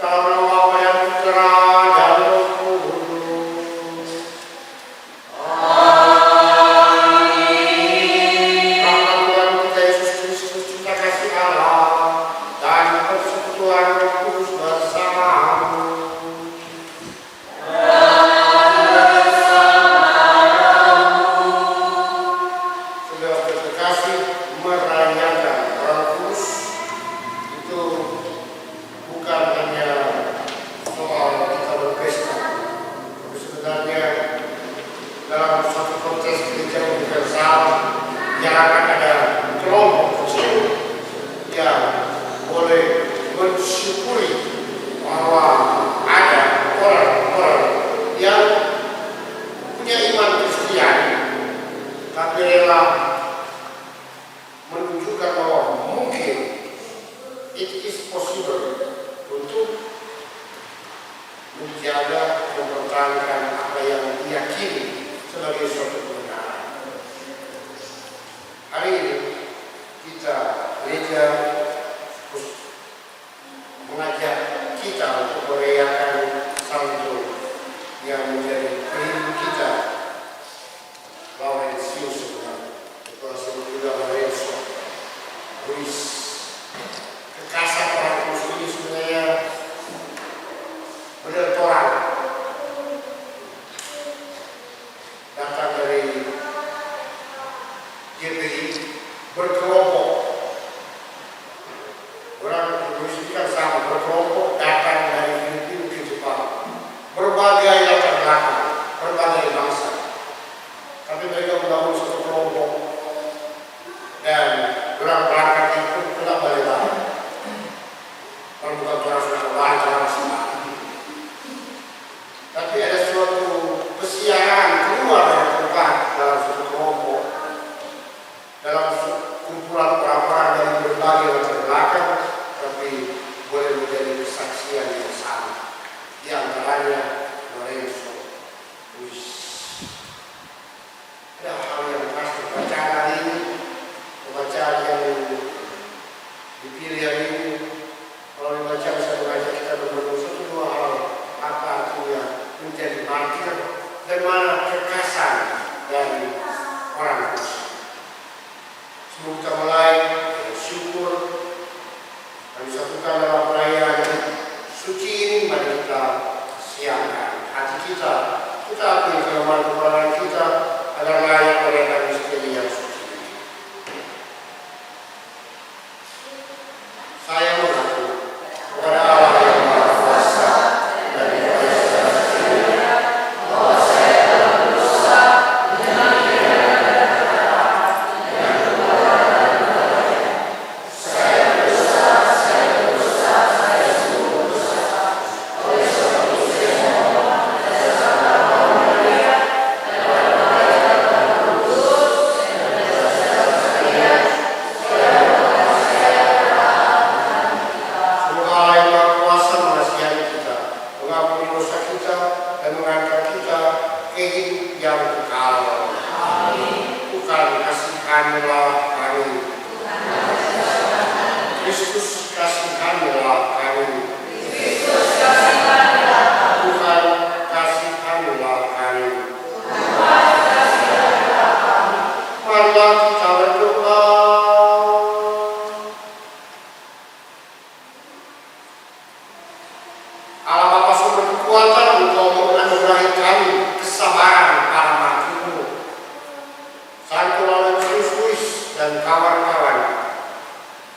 Dalam nama Bapa dan Putra dan Roh Kudus. Amin. Karena Tuhan kita Yesus Kristus, cinta kasih Allah dan persekutuan Roh Kudus bersamamu. Sudah terkasih, merayakan Roh Kudus itu bukan hanya soal kita berpesta, tapi sebenarnya dalam satu konteks gereja universal yang akan ada kelompok kecil yang boleh mensyukuri bahwa ada orang-orang yang punya iman Kristiani tapi rela menunjukkan bahwa mungkin it is possible untuk menjaga, mempertahankan apa yang diyakini sebagai suatu kebenaran. Hari ini kita gereja mengajak kita untuk merayakan Santo yang menjadi pelindung kita, Laurentius sebenarnya, atau juga Lorenzo Ruiz. Kekasih orang Kudus ini sebenarnya bertoran datang dari GPI berkelompok. Orang Kudus ini kan sama, berkelompok datang dari Filipina ke Jepang, berbagai latar belakang, berbagai bangsa, tapi mereka membangun satu kelompok dan orang berangkat itu tidak balik-balik. Kalau bukan orang sudah kembali ke orang semua. Tapi ada suatu kesiaran keluar dari tempat dalam suatu kelompok, dalam kumpulan orang-orang dari berbagai latar belakang, tapi boleh menjadi kesaksian yang sama. Di antaranya Lorenzo Ruiz. Ada hal yang pasti bacaan hari ini, pembacaan yang dipilih hari ini. Kalau dibaca bisa mengajak kita berbentuk satu dua hal, apa artinya menjadi martir dan mana kekasan dari orang Kudus. Sebelum kita mulai bersyukur dan disatukan dalam perayaan suci ini, mari kita siapkan hati kita akui kelemahan-kelemahan kita agar layak merayakan misteri yang suci. Saya mengaku kepada Allah yang Maha Kuasa dan kepada saudara sekalian bahwa saya telah berdosa dengan pikiran dan kata, dengan perbuatan dan perbuatan. Saya berdosa, saya sungguh berdosa. Oleh sebab itu saya mohon atas nama Bapa Maria dan pada Bapa dan Roh Kudus dan pada saudara sekalian, saya mohon saya semoga Allah yang Maha Kuasa mengasihani kita, mengampuni dosa kita, dan mengangkat kita ke hidup yang kekal. Amin. Tuhan kasihanilah kami. Kristus kasihanilah kami. Kristus kasihanilah kami. Tuhan kasihanilah kami. Tuhan kasihanilah kami. Marilah kita berdoa. Allah Bapa sumber kekuatan, Engkau menganugerahi kami kesabaran para martirmu, Santo Laurentius Ruiz dan kawan-kawan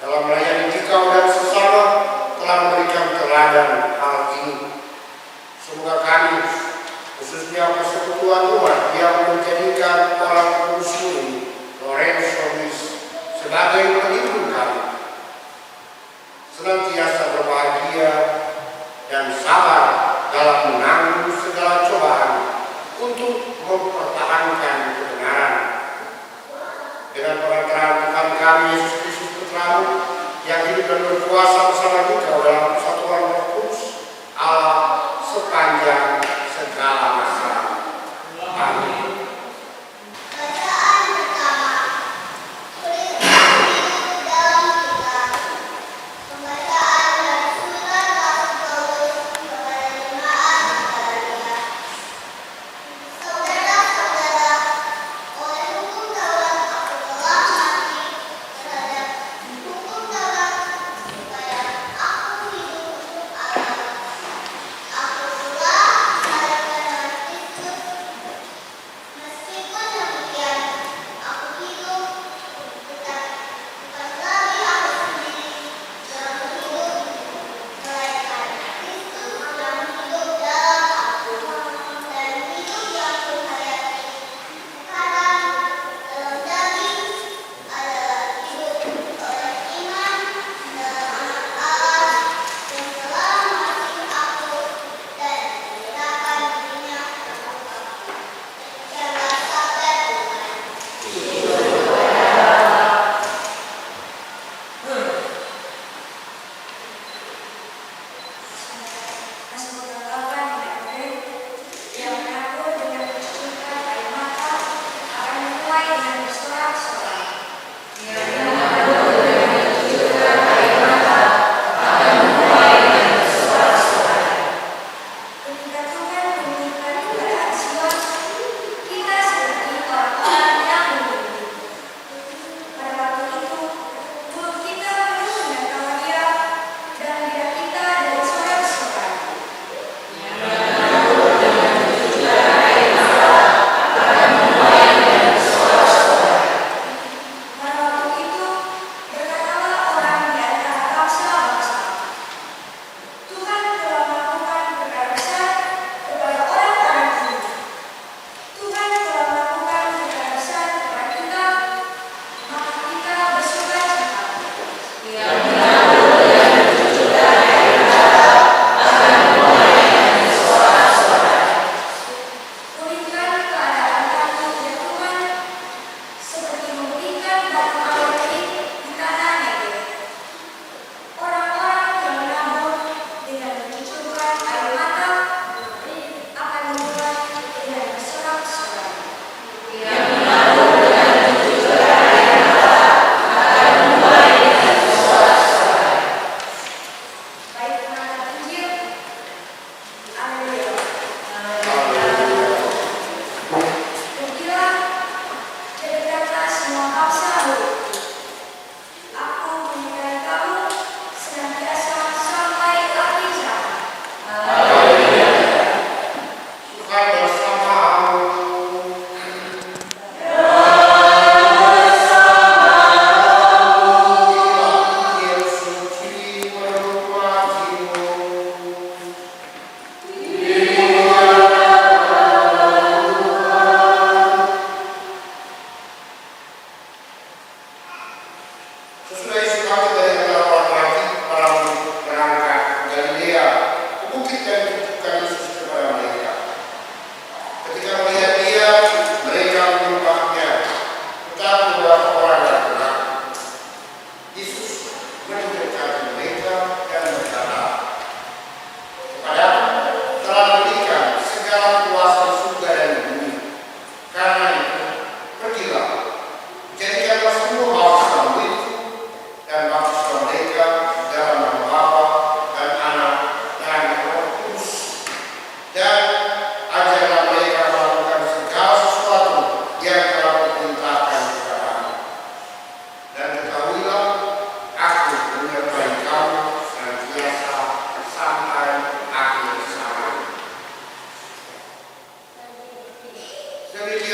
dalam melayani dikau dan sesama telah memberikan teladan hal ini. Semoga kami, khususnya persekutuan umat yang menjadikan orang Kudus ini, Lorenzo Ruiz, sebagai pelindung kami, senantiasa berbahagia dan sabar dalam menanggung segala cobaan untuk mempertahankan kebenaran. Dengan perantaraan Tuhan kami Yesus Kristus Putramu yang hidup dan berkuasa bersama kita dalam persatuan Roh Kudus, Allah sepanjang segala masa. Amin.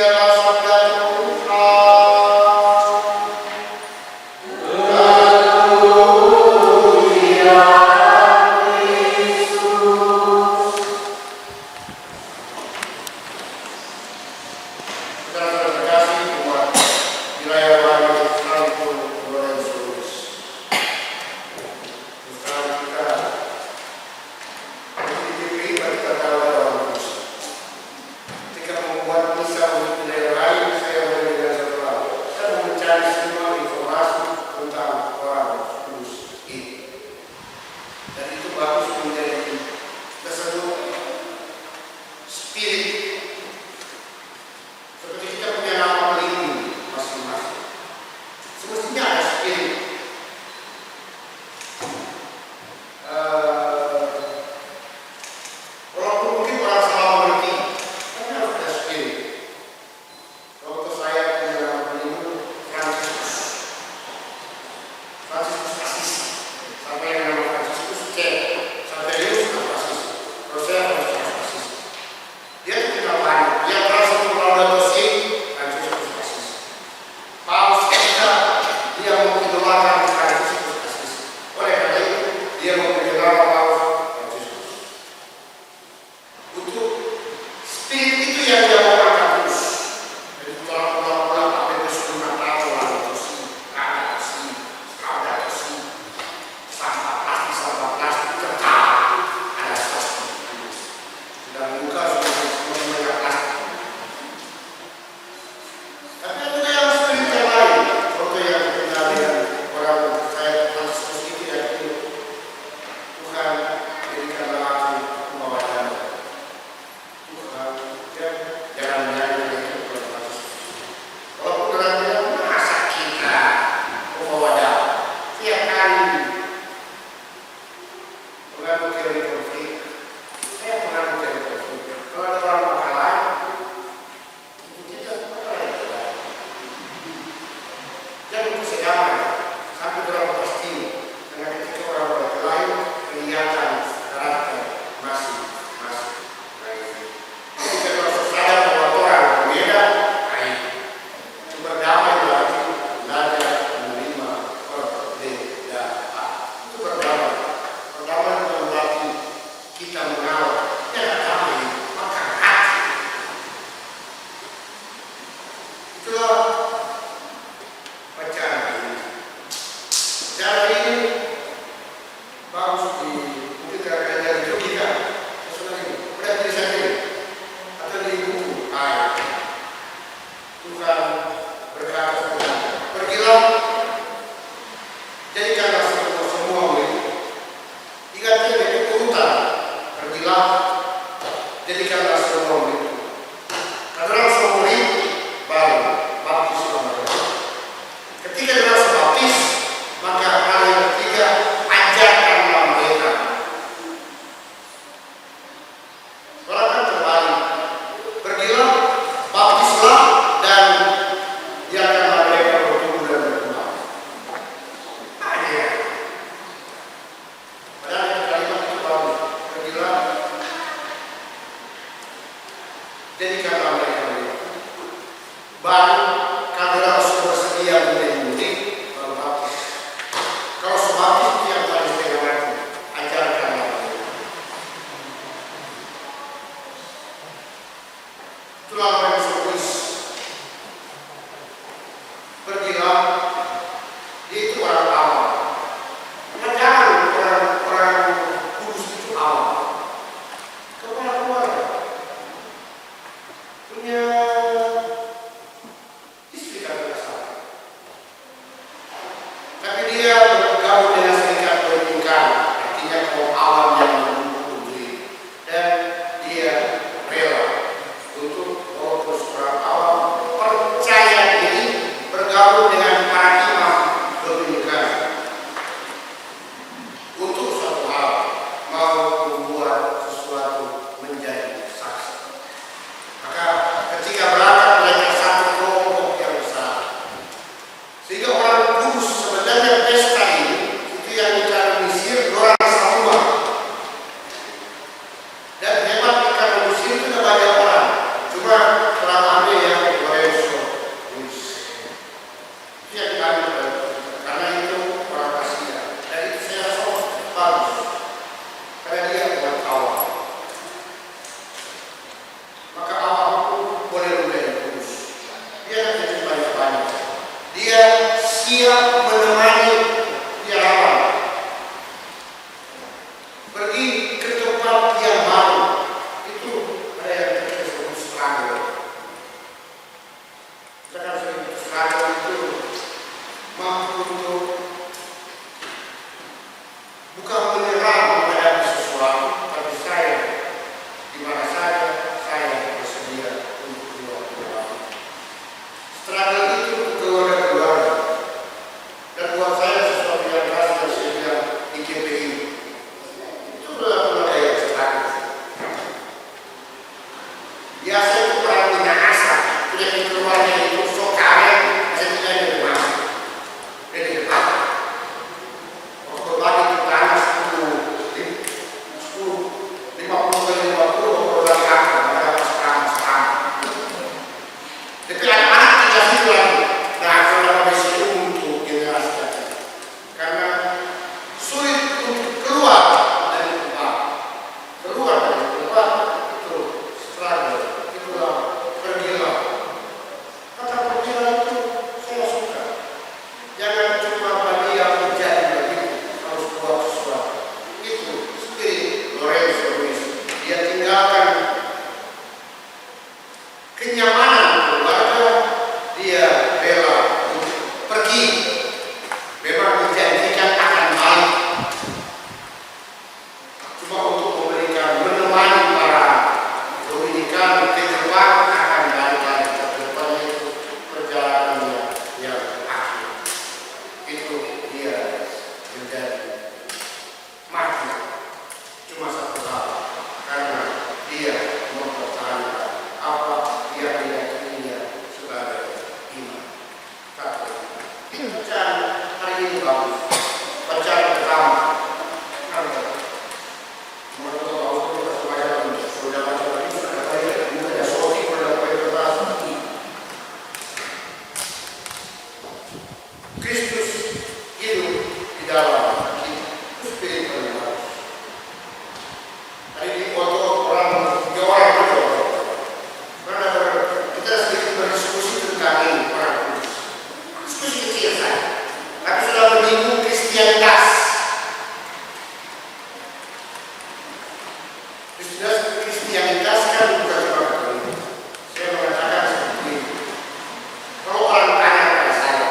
Demikianlah sabda Tuhan. cuma untuk memberikan menemani para Dominikan ke depan akan balik-balik ke depan itu perjalanan yang akhir. Itu dia menjadi mati cuma satu hal, karena dia mempertahankan apa yang diyakininya sebagai iman Katolik. Bacaan hari ini bagus. Bacaan pertama, Kristus hidup di dalam kita. Spirit paling bagus. Tadi di foto orang 3 orang berdoa. Karena kita sedikit berdiskusi tentang ini orang kudus. Diskusi kecil saja. Tapi sudah menyinggung Kristianitas. Kristianitas kan bukan cuma Katolik. Saya mengatakan seperti ini. Kalau orang tanya pada saya,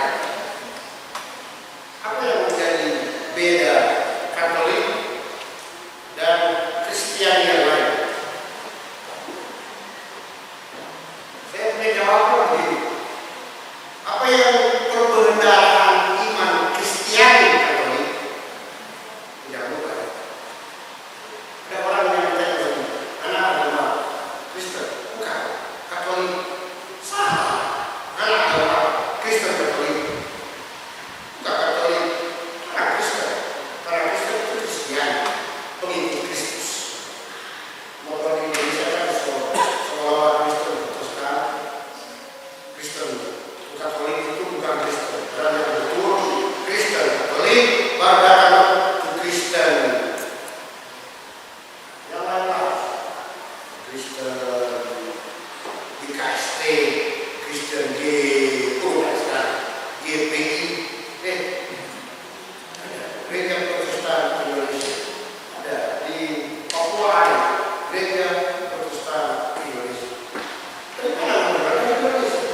apa yang menjadi beda Katolik dan Kristiani yang lain? Saya punya jawaban begini. Apa yang perbendaharaan iman Kristiani Katolik? Tidak bukan. Ada orang yang bertanya begini, anak agama Kristen, bukan Katolik. Salah. Anak agama Kristen Katolik, bukan Katolik. Anak Kristen, karena Kristen itu Kristiani, pengikut Kristus. Mau di Indonesia kan seolah-olah Kristen Protestan, Kristen Katolik itu bukan Kristen. Dan yang betul Kristen Katolik beragama itu Kristen. Yang lain Kristen IKST, Kristen GPI, ada gereja Protestan Indonesia, ada di Papua ada gereja Protestan Indonesia. Tapi mana menggunakan Indonesia?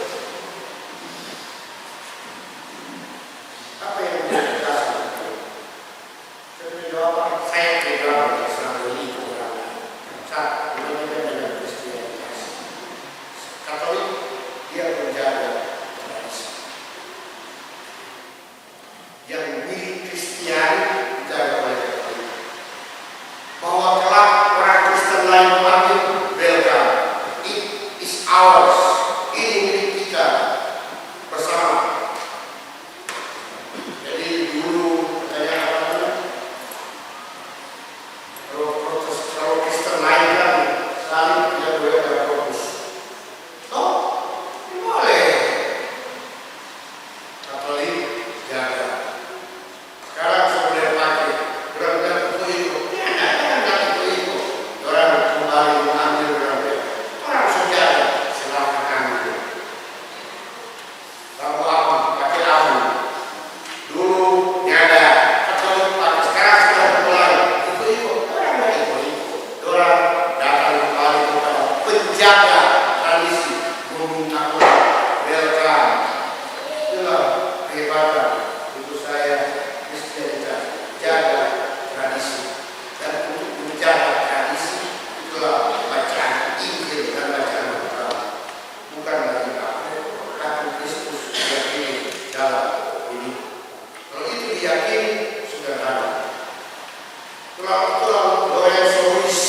Apa yang menjadi dasar? Saya punya jawaban. Saya punya jawaban yang selalu itu orang. Satu, berbeda dengan Kristianitas. Katolik dia menjaga tradisi. Yang milik Kristiani dijaga oleh Katolik. Bahwa kelak orang Kristen lain mengambil, welcome. It is ours. Ini milik kita bersama. Jadi dulu pertanyaan apa namanya? Kalau Kristen lain kan saling tidak boleh ada fokus. Toh, boleh. Katolik jaga. Sekarang sudah pakai benar-benar itu itu. Ya, jangan itu itu. Orang kembali mengambil berapa? Orang saudara silakan ambil. Lalu apa? Pakai abu. Dulu nyada. Katolik pakai sekarang sudah mulai. Itu. Orang nggak itu. Orang datang kembali kepada penjaga tradisi. Meminta orang. Welcome. Itulah kehebatan. Itu saya Kristianitas. Jaga tradisi. Dan untuk menjaga tradisi itulah bacaan Injil dan bacaan Alkitab. Bukan lagi aku, tapi Kristus diyakini dalam ini. Kalau itu diyakini sudah ada. Tulang Lorenzois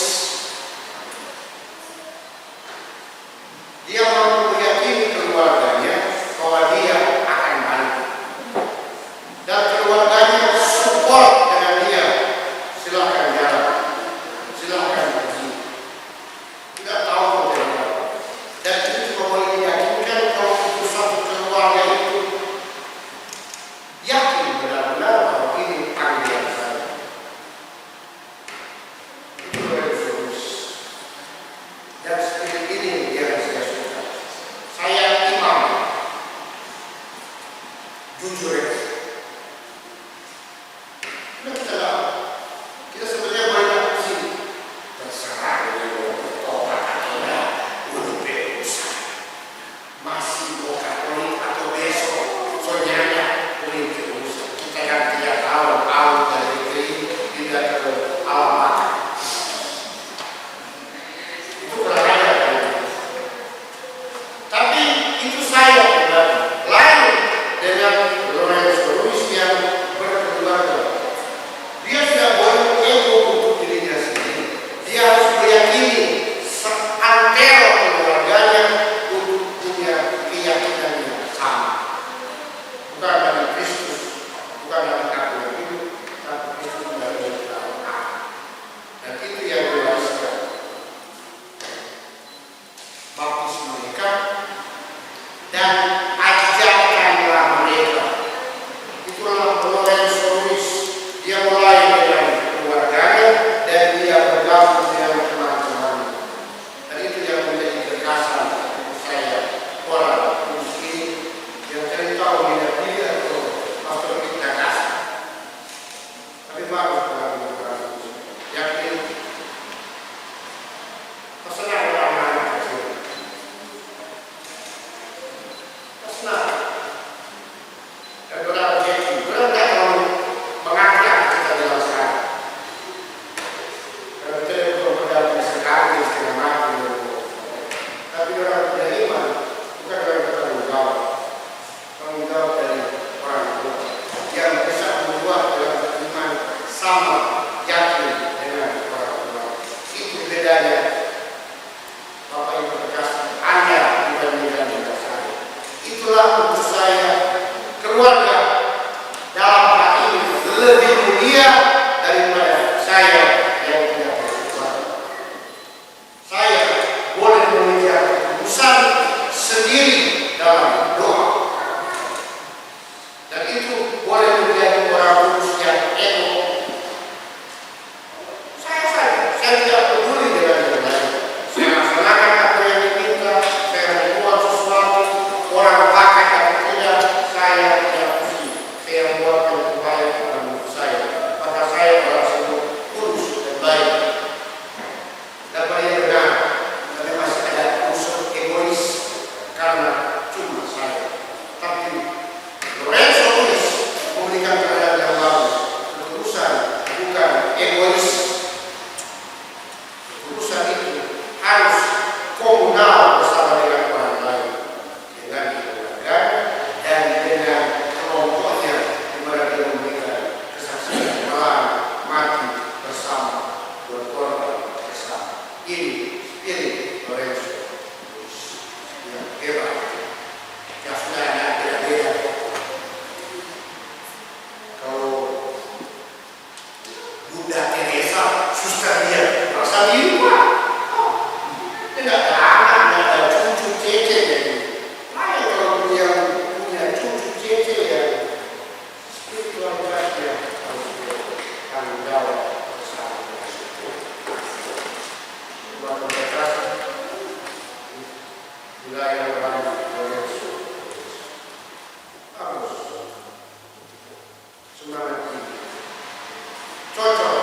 sendiri Pak. Oh, tidak ada anak, tidak ada cucu cece jadi. Lain kalau punya cucu cece ya spiritualitasnya harus tanggung jawab besar. Buat mereka wilayah orang harus semangat tinggi. Cocok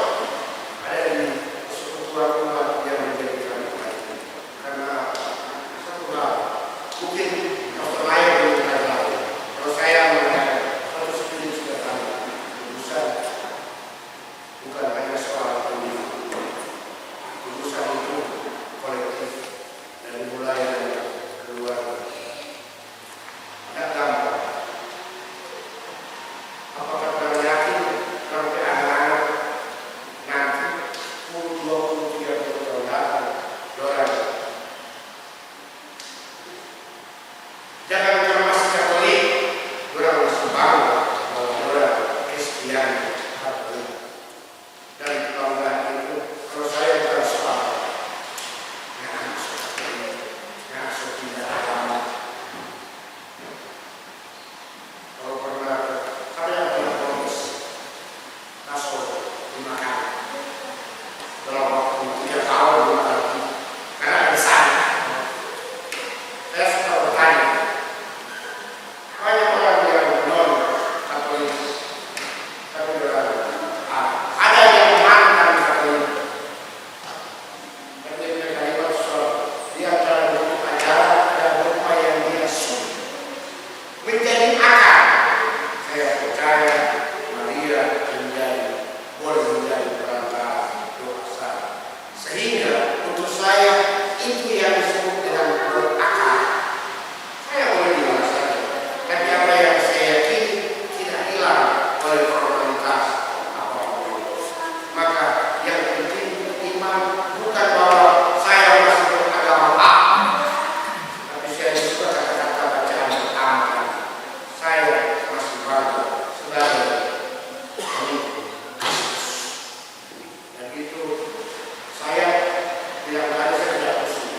ada di persekutuan yang menjadikan karena satu hal mungkin dokter lain belum pernah tahu. Kalau saya melihat satu spirit sudah tahu urusan bukan hanya soal politik, urusan itu kolektif dari mulai dari keluarga. Tidak gampang. Apakah kalian yakin sampai anak-anak nanti 10, 20, 30 tahun datang orang jangan cuma masih Katolik, orang masih bangga bahwa orang Kristian Katolik. Dan kebanggaan itu kalau saya bukan soal ngasuh tidak agama. Kalau pernah ada yang pernah protes masuk dimakan dalam waktu 3 tahun 2 kali karena ada sana. Saya suka bertanya banyak orang yang non Katolik tapi orang ada yang mantan Katolik dan dia punya kalimat soal di antara bentuk ajaran ada beberapa yang dia suka menjadi akar. Saya percaya Maria boleh menjadi perantara doa saya. Sehingga untuk saya itu yang disebut dengan berakar. Saya boleh bilang saja. Tapi apa yang saya yakini tidak hilang oleh formalitas apapun. Maka yang penting iman bukan bahwa saya masih beragama A. Tapi saya suka kata-kata bacaan pertama. Saya masih bangga sebagai pengikut Kristus. Dan itu saya bilang tadi saya tidak pusing.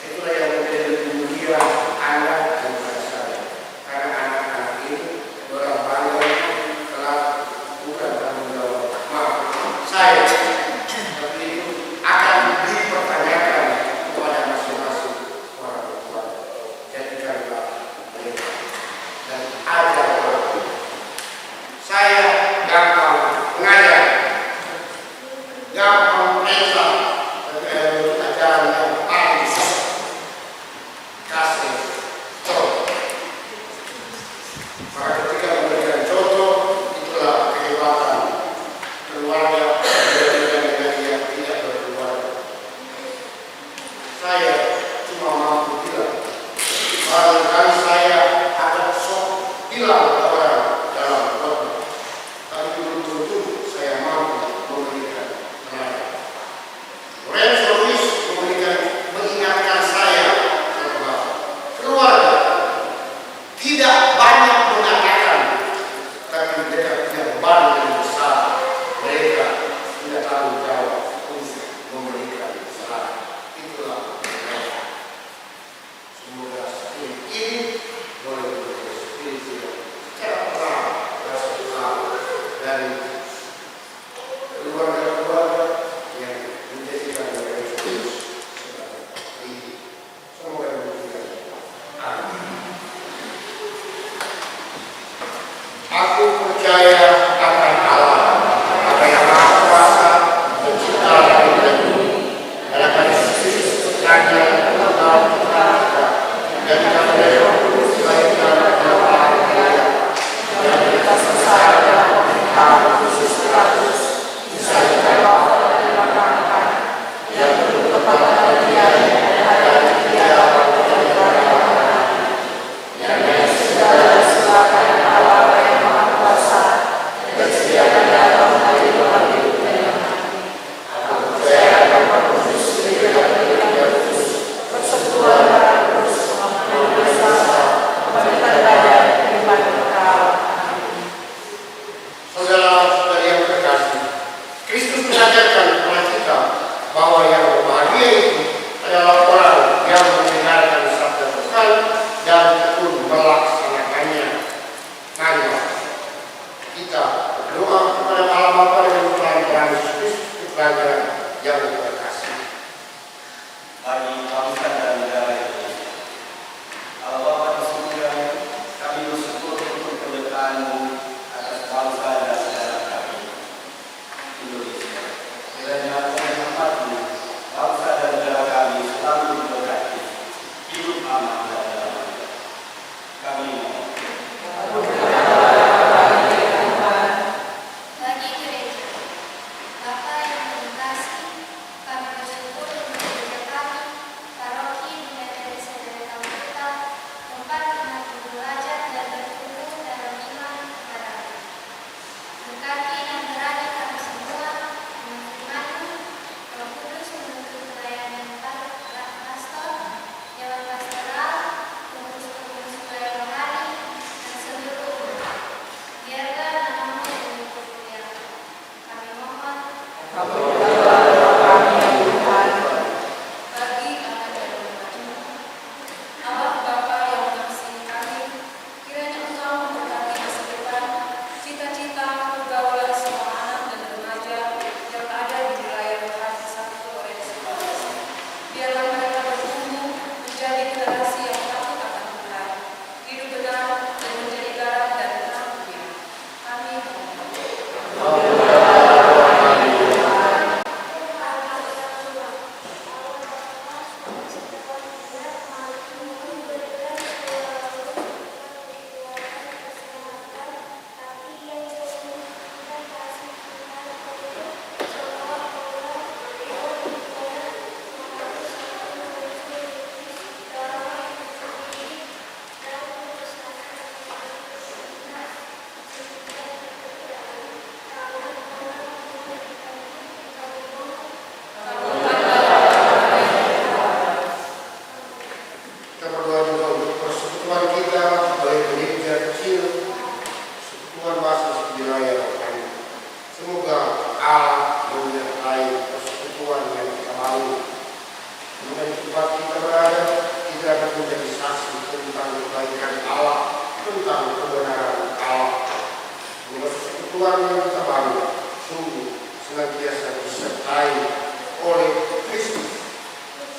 Itulah yang menjadi mulia Anda dan saya. Karena anak-anak ini orang bangga telah bukan tanggung jawab saya. Tapi itu akan dipertanyakan kepada masing-masing orang tua. Jadikanlah mereka dan ajarlah. Saya gampang mengajar, gampang mengajar, tapi ajaran yang paling kasih contoh. Maka ketika memberikan contoh, itulah kehebatan keluarga berbeda dengan yang tidak berkeluarga. Saya cuma mampu bilang, barangkali saya agak sok bilang ke orang dalam khotbah, tapi belum tentu saya mampu memberikan teladan. kita bahwa yang berbahagia itu adalah orang yang mendengarkan sabda Tuhan dan tekun melaksanakannya. Mari kita berdoa kepada Allah Bapa dengan Tuhan Yesus Kristus, pelajaran yang terkasih. Bagi bangsa dan negara ini, Allah Bapa di surga, kami bersyukur untuk penyertaan-Mu atas bangsa dan negara kami, Indonesia. Kiranya Tuhan rahmat-Mu, bangsa dan negara kami selalu diberkati, hidup aman dan damai. Kami mohon. Bagi gereja, Bapa yang terkasih, kami bersyukur untuk gereja kami, paroki Bunda Teresa dari Kalkuta, tempat umat belajar dan bertumbuh dalam iman kepada-Mu. Berkati dan berani kami semua, dengan firman-Mu, Roh Kudus menuntut pelayanan pastor, dewan pastoral, pengurus-pengurus wilayah rohani, dan seluruh umat. Biarkan nama-Mu yang dimuliakan. Kami mohon. Bagi anak dan umat-Mu, Allah Bapa yang mengasihi kami, kiranya Engkau memberkati masa depan, cita-cita, pergaulan semua anak dan remaja yang ada di wilayah rohani Sabtu Flores Flores. Biarlah mereka bertumbuh menjadi generasi yang takut akan Tuhan, hidup benar dan menjadi garam dan terang dunia. Kami mohon. Kita berdoa juga untuk persekutuan kita, baik gereja kecil, persekutuan bahasa wilayah rohani. Semoga Allah menyertai persekutuan yang kita bangun. Semoga di tempat kita berada, kita dapat menjadi saksi tentang kebaikan Allah, tentang kebenaran Allah. Semoga persekutuan yang kita bangun sungguh senantiasa disertai oleh Kristus,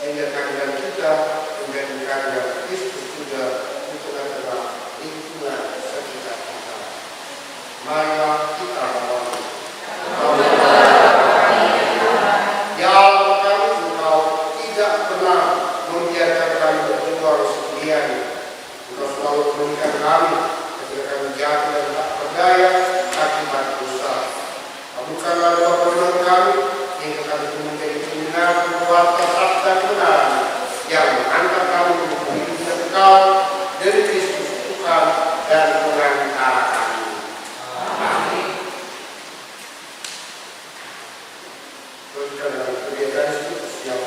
sehingga kehadiran kita menjadi kehadiran Kristus juga untuk adalah lingkungan sekitar kita. Marilah kita berdoa. Ya Allah kami, Engkau tidak pernah membiarkan kami berjuang sendirian. Engkau selalu memberikan kami ketika kami jatuh dan tak berdaya akibat dosa. Kabulkanlah doa permohonan kami hingga kami menjadi pendengar keluarga sabda kebenaran yang menghantar kami untuk hidup yang kekal dari Kristus Tuhan dan pengantara kami. Amin. Teruskan dalam kebiasaan Kristus yang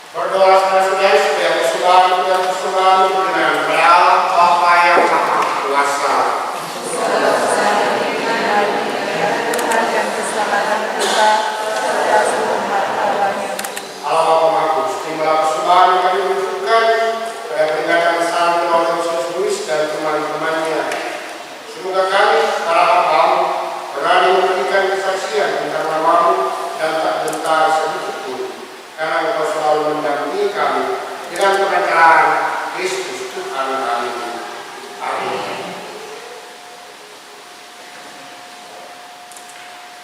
Berdoa saudara-saudari supaya persembahan dengan Allah Bapa yang Maha Kuasa. Allah Bapa Maha Kudus, terimalah persembahan yang kami ucapkan pada peringatan Salam Tuhan Yesus dan teman-temannya. Semoga kami, para hamba-Mu, berani memberikan kesaksian tentang nama-Mu dan tak gentar sedikit pun, karena Engkau selalu mendampingi kami dengan perantaraan Kristus Tuhan kami. Amin.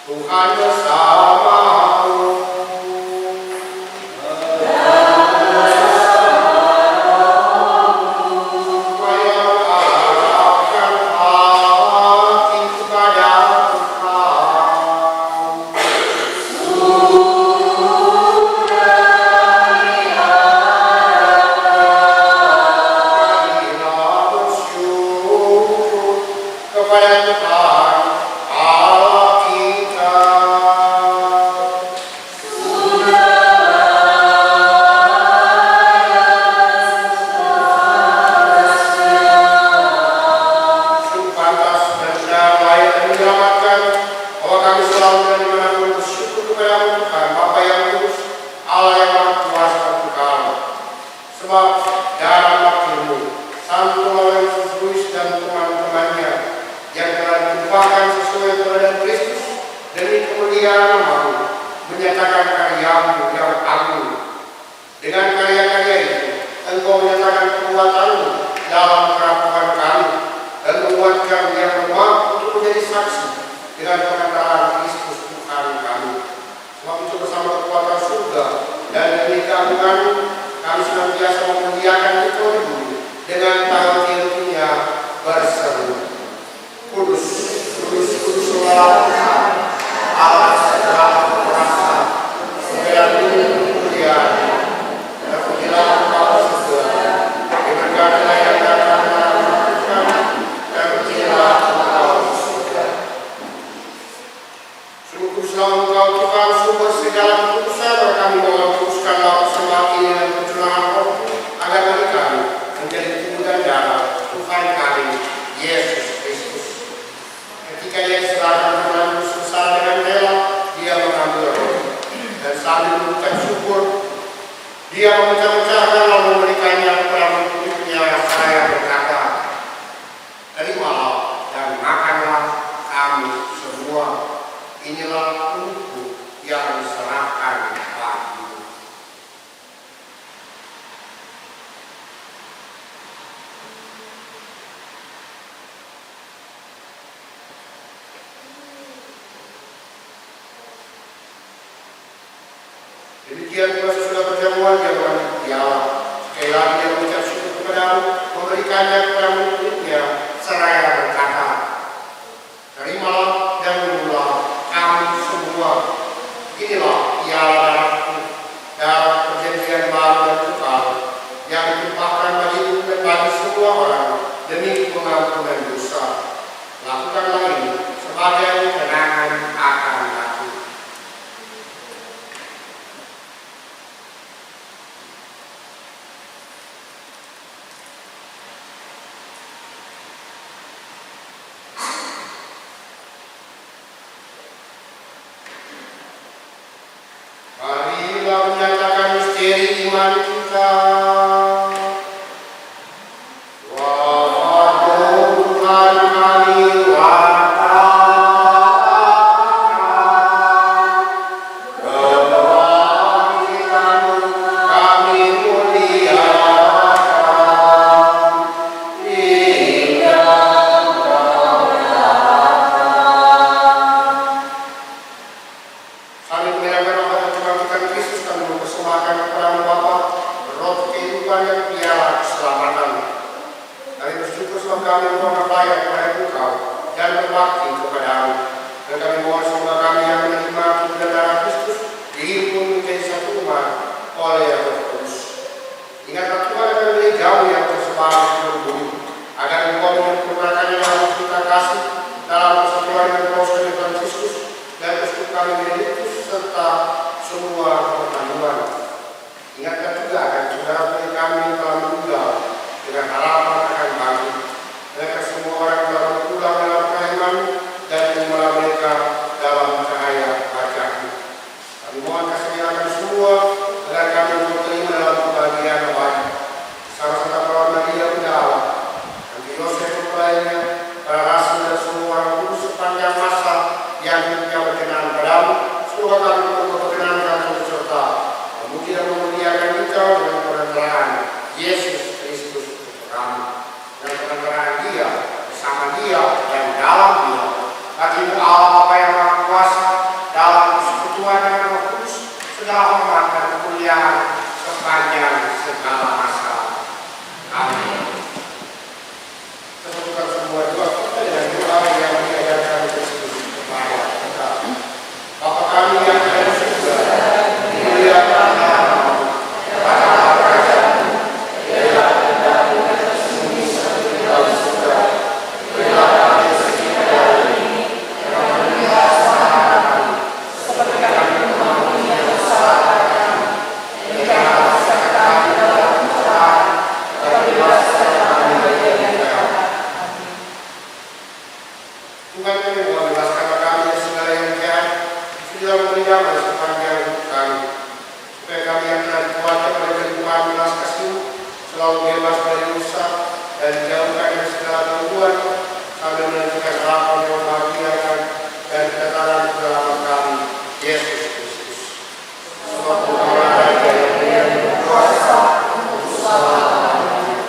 Tuhan bersamamu. Menyatakan karya-Mu yang agung. Dengan karya-karya itu, Engkau menyatakan kekuatan-Mu dalam kerapuhan kami dan menguatkan yang lemah untuk menjadi saksi dengan pengantaran Kristus Tuhan kami. Sebab itu bersama kekuatan surga dan demi keagungan-Mu, kami senantiasa memuliakan Engkau di bumi dengan tahu-tahunya berseru, Kudus, Kudus, Kudus Allah, Allah segala kuasa, segala kemuliaan, dan pujilah Engkau surga, diberkatilah yang datang dan pujilah Engkau surga. Sungguh kuduslah Engkau Tuhan, sumber segala kekudusan, kami mohon kuduskanlah persembahan ini dan percurahan Roh, agar bagi kami menjadi tubuh dan darah Tuhan kami Yesus Kristus. Ketika Ia diserahkan dengan besar dengan rela, Dia mengambil roti dan sambil mengucap syukur, Dia memecah-mecahkan lalu memberikannya kepada murid-muridnya seraya berkata, terimalah dan makanlah kami semua. Inilah tubuhku yang diserahkan bagimu. Demikian pula sesudah perjamuan dia mengambil piala. Sekali lagi dia mengucap syukur kepadamu, memberikannya kepada murid-muridnya seraya berkata, terimalah dan minumlah kami semua. Inilah piala darahku, darah perjanjian baru dan kekal, yang ditumpahkan bagimu dan bagi semua orang demi pengampunan dosa. Lakukanlah ini sebagai kenangan akan aku. Marilah menyatakan misteri iman kita. Wahai Tuhan kami watakan, kebangkitan-Mu kami muliakan, hingga Engkau datang. Sambil menyampaikan wafat dan kebangkitan Kristus, kami mempersembahkan kepada-Mu Bapa roti kehidupan dan piala keselamatan. Kami bersyukur sebab kami mohon layak kepada Engkau dan berbakti kepada-Mu. Dan kami mohon semoga kami yang menerima tubuh dan darah Kristus dihimpun menjadi satu umat oleh Roh Kudus. Ingatlah Tuhan akan gereja-Mu yang tersebar di seluruh bumi, agar Engkau menyempurnakannya dalam kita kasih Tuhan kami mohon bebaskanlah kami dari segala yang jahat, sudah memberi damai sepanjang hidup kami, supaya kami yang telah dikuatkan oleh Tuhan belas kasih selalu bebas dari dosa dan dijauhkan dari segala gangguan, sambil menentukan harapan yang membahagiakan dan kedatangan selamat kami, Yesus Kristus. Sebab Tuhan Raja yang mulia dan berkuasa untuk selama-lamanya.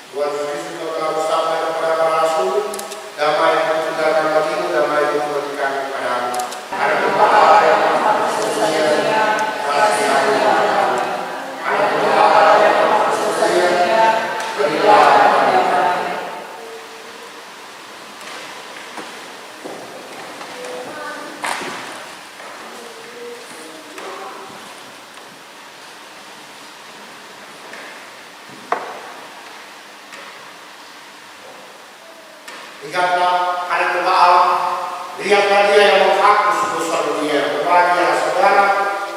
Tuhan Yesus juga telah bersabda kepada para rasul, damai yang kutinggalkan bagimu, damai yang kuberikan kepadamu. Ada Bapa yang Maha Suci, kasih aku kepadamu. Ada Bapa yang Maha Suci, berilah kepadamu. Lihatlah hari doa Allah, lihatlah dia yang menghapus dosa dunia, berbahagia saudara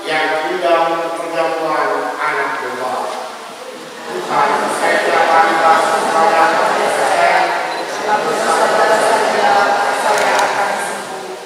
yang diundang untuk perjamuan anak domba. Tuhan, saya tidak pantas kepada saya, selalu saja saya akan sembuh.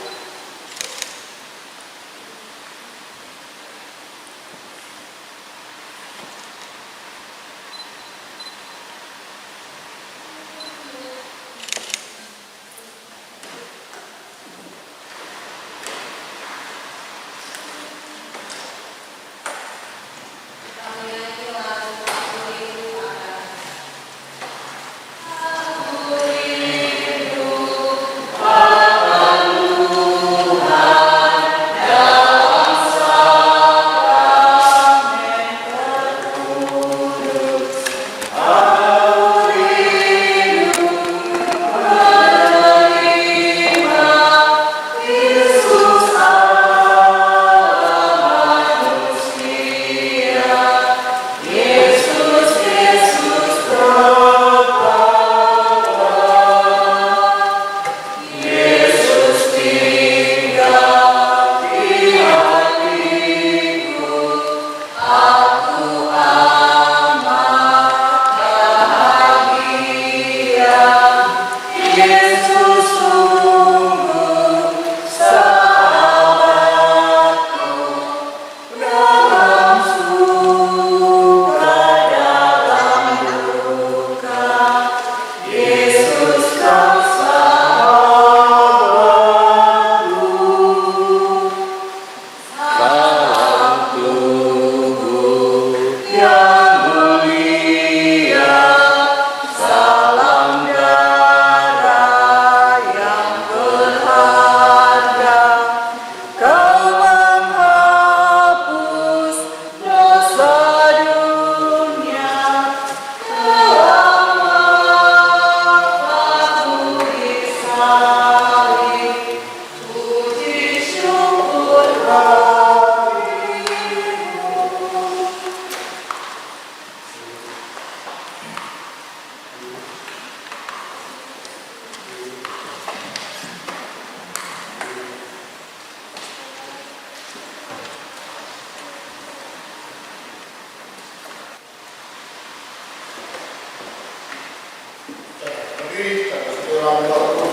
Berdiri, kita berdoa.